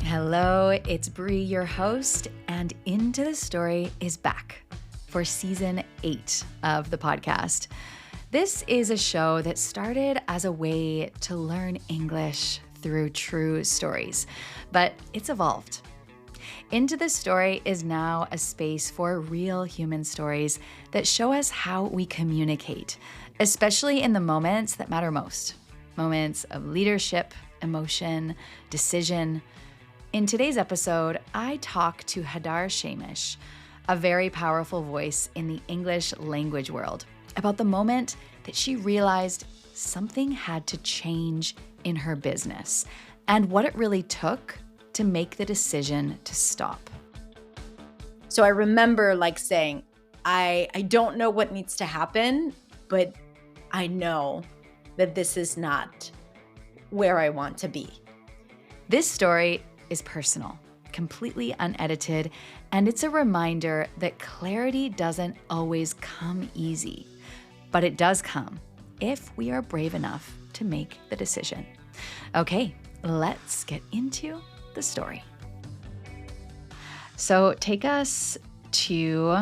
Hello, it's Bree, your host, and Into the Story is back for season 8 of the podcast. This is a show that started as a way to learn English through true stories, but it's evolved. Into the Story is now a space for real human stories that show us how we communicate, especially in the moments that matter most. Moments of leadership, emotion, decision. In today's episode, I talk to Hadar Shemesh, a very powerful voice in the English language world, about the moment that she realized something had to change in her business and what it really took to make the decision to stop. So I remember saying, I don't know what needs to happen, but I know that this is not where I want to be. This story is personal, completely unedited, and it's a reminder that clarity doesn't always come easy, but it does come if we are brave enough to make the decision. Okay, let's get into the story. So take us to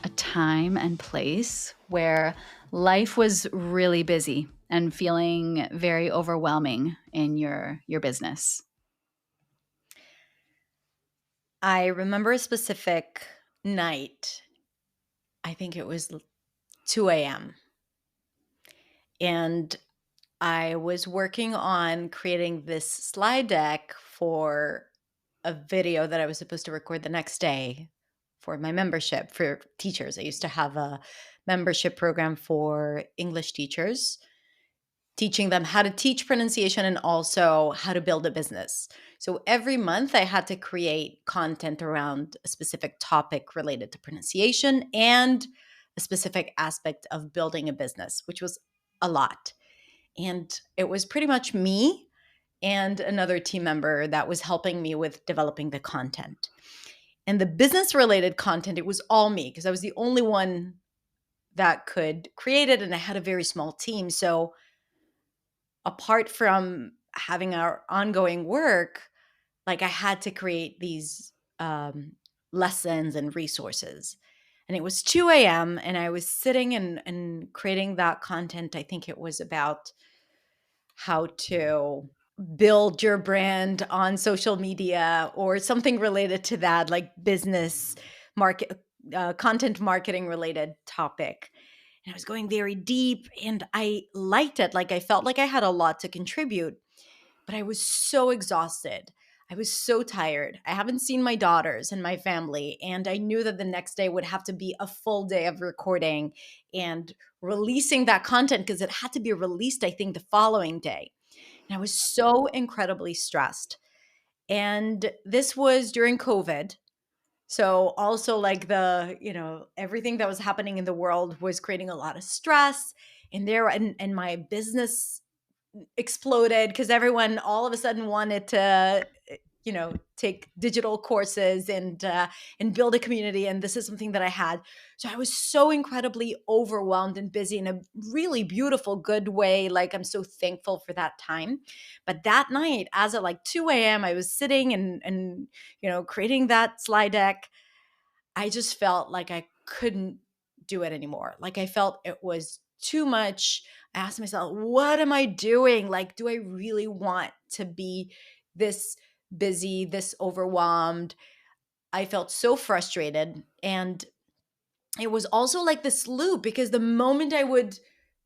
a time and place where life was really busy and feeling very overwhelming in your business. I remember a specific night. I think it was 2 a.m. And I was working on creating this slide deck for a video that I was supposed to record the next day for my membership for teachers. I used to have a membership program for English teachers, teaching them how to teach pronunciation and also how to build a business. So every month I had to create content around a specific topic related to pronunciation and a specific aspect of building a business, which was a lot. And it was pretty much me and another team member that was helping me with developing the content. And the business related content, it was all me because I was the only one that could create it and I had a very small team. So apart from having our ongoing work, I had to create these lessons and resources. And it was 2 a.m. and I was sitting and creating that content. I think it was about how to build your brand on social media or something related to that, like business market, content marketing related topic. And I was going very deep and I liked it. I felt like I had a lot to contribute, but I was so exhausted. I was so tired. I haven't seen my daughters and my family, and I knew that the next day would have to be a full day of recording and releasing that content because it had to be released, I think, the following day. And I was so incredibly stressed. And this was during COVID. So also everything that was happening in the world was creating a lot of stress and my business exploded because everyone all of a sudden wanted to take digital courses and build a community, and this is something that I had. So I was so incredibly overwhelmed and busy in a really beautiful, good way. I'm so thankful for that time. But that night, as at 2 a.m., I was sitting and creating that slide deck. I just felt like I couldn't do it anymore. I felt it was too much. I asked myself, what am I doing? Do I really want to be this busy, this overwhelmed? I felt so frustrated. And it was also this loop because the moment I would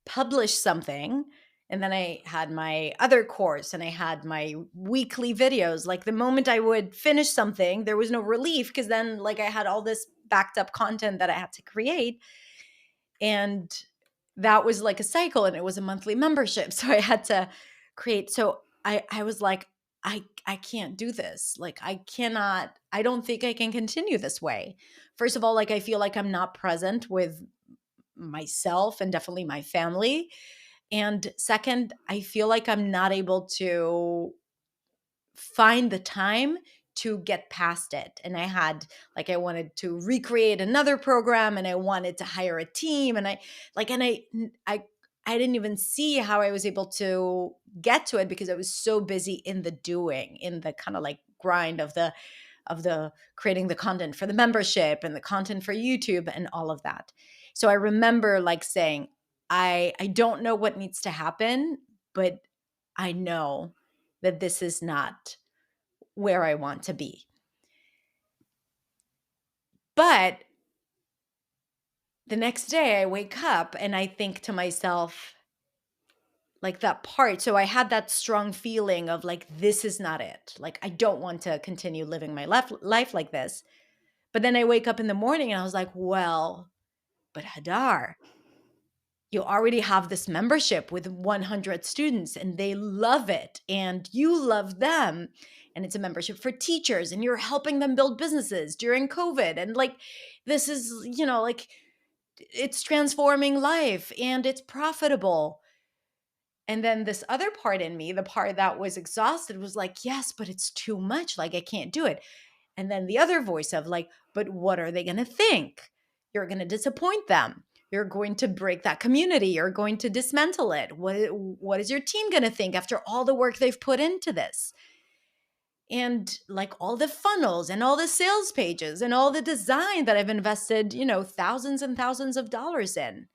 publish something, and then I had my other course and I had my weekly videos, the moment I would finish something, there was no relief because then I had all this backed up content that I had to create. And that was a cycle, and it was a monthly membership. So I had to create. So I was like, I can't do this. I don't think I can continue this way. First of all, I feel like I'm not present with myself and definitely my family. And second, I feel like I'm not able to find the time to get past it. And I had I wanted to recreate another program and I wanted to hire a team and I I didn't even see how I was able to get to it because I was so busy in the doing, in the kind of like grind of the creating the content for the membership and the content for YouTube and all of that. So I remember like saying, I don't know what needs to happen, but I know that this is not where I want to be. But the next day I wake up and I think to myself, like that part. So I had that strong feeling of like, this is not it. Like, I don't want to continue living my life like this. But then I wake up in the morning and I was like, well, but Hadar, you already have this membership with 100 students and they love it and you love them. And it's a membership for teachers and you're helping them build businesses during COVID. And like, this is, like it's transforming life and it's profitable. And then this other part in me, the part that was exhausted, was like, yes, but it's too much. Like, I can't do it. And then the other voice of like, but what are they going to think? You're going to disappoint them. You're going to break that community. You're going to dismantle it. What is your team going to think after all the work they've put into this? And like all the funnels and all the sales pages and all the design that I've invested, thousands and thousands of dollars in.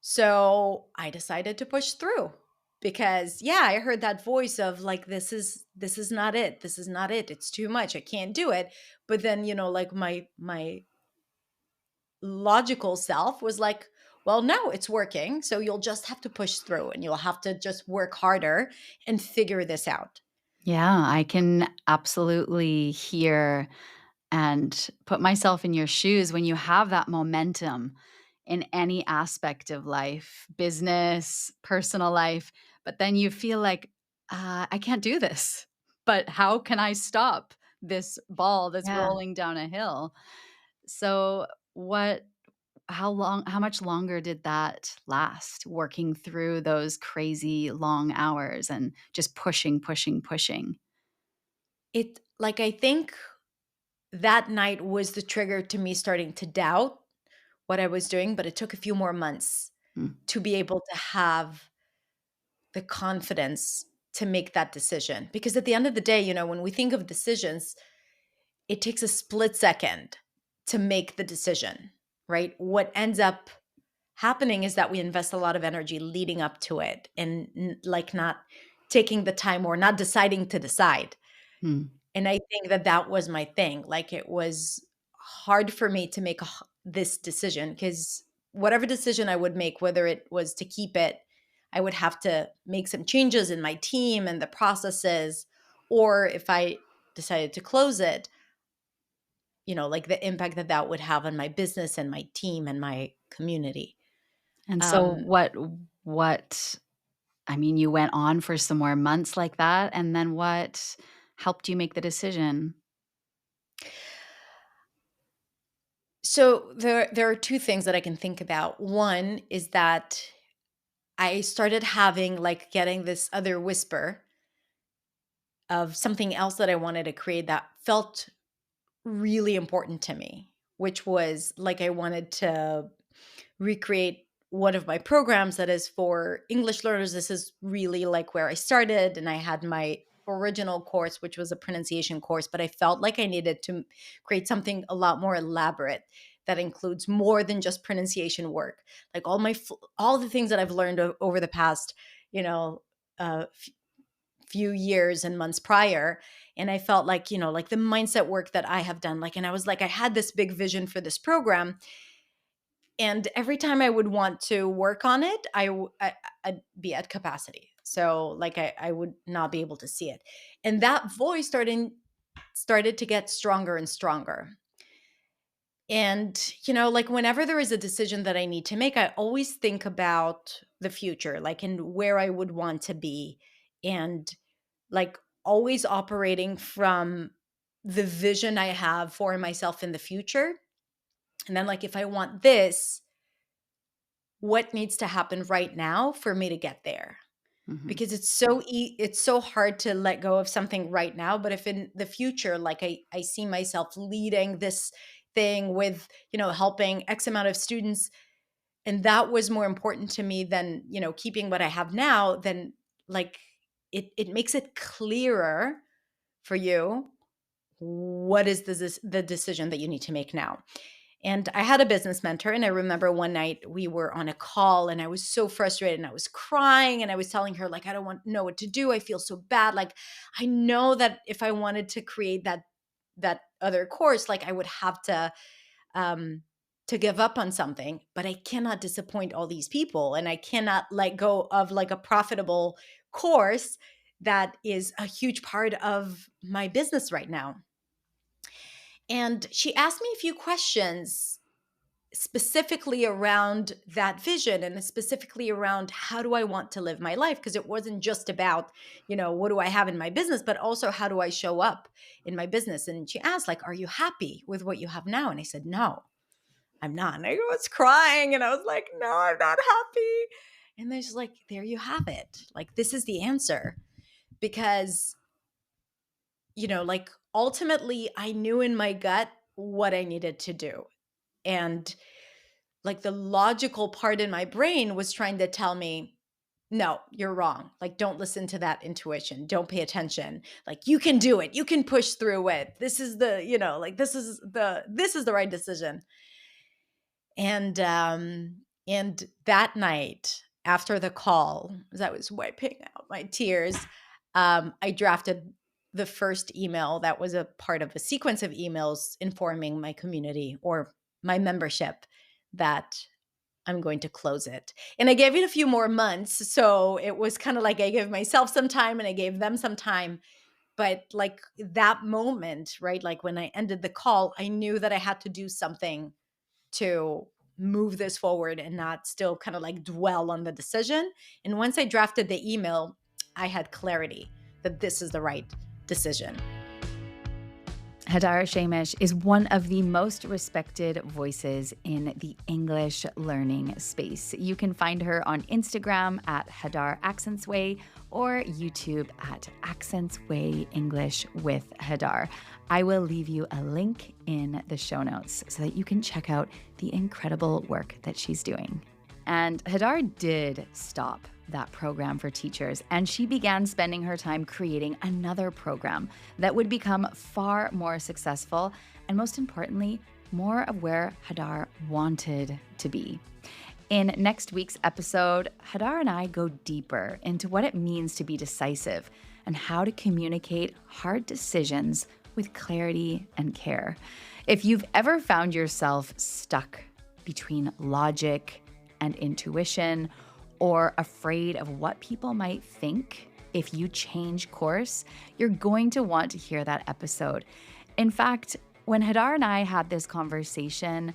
So I decided to push through because I heard that voice of like, this is not it. This is not it. It's too much. I can't do it. But then, like my logical self was like, well, no, it's working. So you'll just have to push through and you'll have to just work harder and figure this out. Yeah, I can absolutely hear and put myself in your shoes when you have that momentum in any aspect of life, business, personal life, but then you feel like, I can't do this. But how can I stop this ball that's Yeah. rolling down a hill? So, how much longer did that last, working through those crazy long hours and just pushing, pushing, pushing? I think that night was the trigger to me starting to doubt what I was doing, but it took a few more months Mm, to be able to have the confidence to make that decision. Because at the end of the day, when we think of decisions, it takes a split second to make the decision, right? What ends up happening is that we invest a lot of energy leading up to it and like not taking the time or not deciding to decide. mm. And I think that that was my thing. Like it was hard for me to make this decision because whatever decision I would make, whether it was to keep it, I would have to make some changes in my team and the processes. Or if I decided to close it, like the impact that that would have on my business and my team and my community. And so Um, what I mean, you went on for some more months like that, and then what helped you make the decision? so there are two things that I can think about. One is that I started having like getting this other whisper of something else that I wanted to create that felt really important to me, which was like I wanted to recreate one of my programs that is for English learners. This is really like where I started, and I had my original course, which was a pronunciation course, but I felt like I needed to create something a lot more elaborate that includes more than just pronunciation work. Like all the things that I've learned over the past, you know, few years and months prior. And I felt like, like the mindset work that I have done, like, and I was like, I had this big vision for this program. And every time I would want to work on it, I'd be at capacity. So like I would not be able to see it. And that voice started to get stronger and stronger. And, like whenever there is a decision that I need to make, I always think about the future, like and where I would want to be. And like always operating from the vision I have for myself in the future. And then like if I want this, what needs to happen right now for me to get there? Mhm. Because it's so hard to let go of something right now, but if in the future like I see myself leading this thing with, helping X amount of students And that was more important to me than, keeping what I have now. Then like it makes it clearer for you what is the decision that you need to make now. And I had a business mentor, and I remember one night we were on a call and I was so frustrated and I was crying and I was telling her, like, I don't know what to do. I feel so bad. Like, I know that if I wanted to create that other course, like I would have um to give up on something, but I cannot disappoint all these people and I cannot let go of like a profitable course that is a huge part of my business right now. And she asked me a few questions specifically around that vision and specifically around how do I want to live my life? Because it wasn't just about, what do I have in my business, but also how do I show up in my business? And she asked, like, are you happy with what you have now? And I said, no, I'm not. And I was crying and I was like, no, I'm not happy. And then she's like, there you have it. Like, this is the answer. Because, like ultimately I knew in my gut what I needed to do. And like the logical part in my brain was trying to tell me, no, you're wrong. Like, don't listen to that intuition. Don't pay attention. Like, you can do it. You can push through it. This is this is the right decision. And that night after the call, as I was wiping out my tears, I drafted the first email that was a part of a sequence of emails informing my community or my membership that I'm going to close it. And I gave it a few more months. So it was kind of like I gave myself some time and I gave them some time. But like that moment, right? Like when I ended the call, I knew that I had to do something to move this forward and not still kind of like dwell on the decision. And once I drafted the email, I had clarity that this is the right decision. Hadar Shemesh is one of the most respected voices in the English learning space. You can find her on Instagram at Hadar Accentsway or YouTube at Accentsway English with Hadar. I will leave you a link in the show notes so that you can check out the incredible work that she's doing. And Hadar did stop that program for teachers, and she began spending her time creating another program that would become far more successful and, most importantly, more of where Hadar wanted to be. In next week's episode, Hadar and I go deeper into what it means to be decisive and how to communicate hard decisions with clarity and care. If you've ever found yourself stuck between logic and intuition, or afraid of what people might think if you change course, you're going to want to hear that episode. In fact, when Hadar and I had this conversation,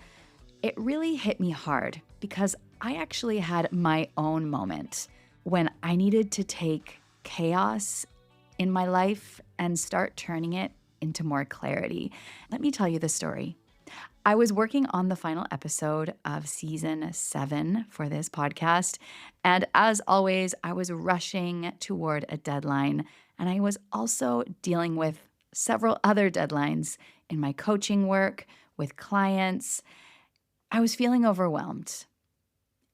it really hit me hard because I actually had my own moment when I needed to take chaos in my life and start turning it into more clarity. Let me tell you the story. I was working on the final episode of season 7 for this podcast. And as always, I was rushing toward a deadline. And I was also dealing with several other deadlines in my coaching work, with clients. I was feeling overwhelmed.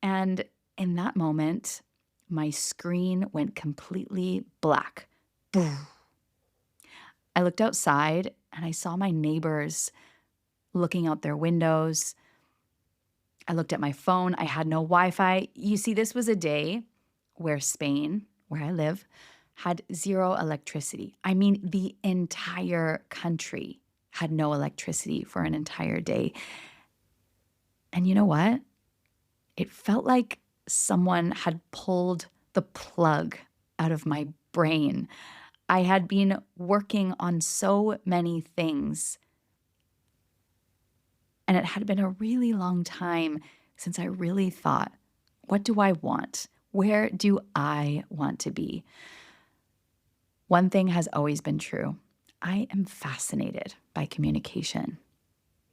And in that moment, my screen went completely black. Boom. I looked outside and I saw my neighbors looking out their windows. I looked at my phone. I had no Wi-Fi. You see, this was a day where Spain, where I live, had zero electricity. I mean, the entire country had no electricity for an entire day. And you know what? It felt like someone had pulled the plug out of my brain. I had been working on so many things, and it had been a really long time since I really thought, what do I want? Where do I want to be? One thing has always been true. I am fascinated by communication.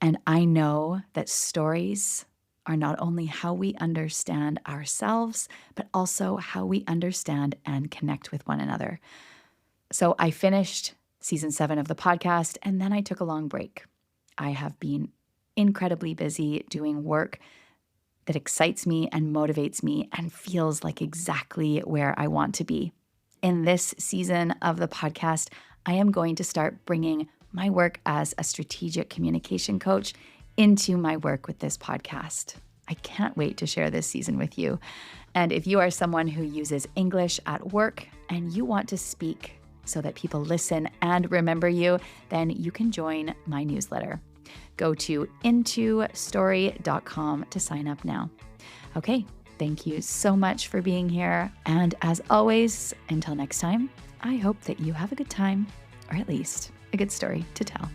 And I know that stories are not only how we understand ourselves, but also how we understand and connect with one another. So I finished season 7 of the podcast, and then I took a long break. I have been incredibly busy doing work that excites me and motivates me and feels like exactly where I want to be. In this season of the podcast, I am going to start bringing my work as a strategic communication coach into my work with this podcast. I can't wait to share this season with you. And if you are someone who uses English at work and you want to speak so that people listen and remember you, then you can join my newsletter. Go to intostory.com to sign up now. Okay, thank you so much for being here. And as always, until next time, I hope that you have a good time, or at least a good story to tell.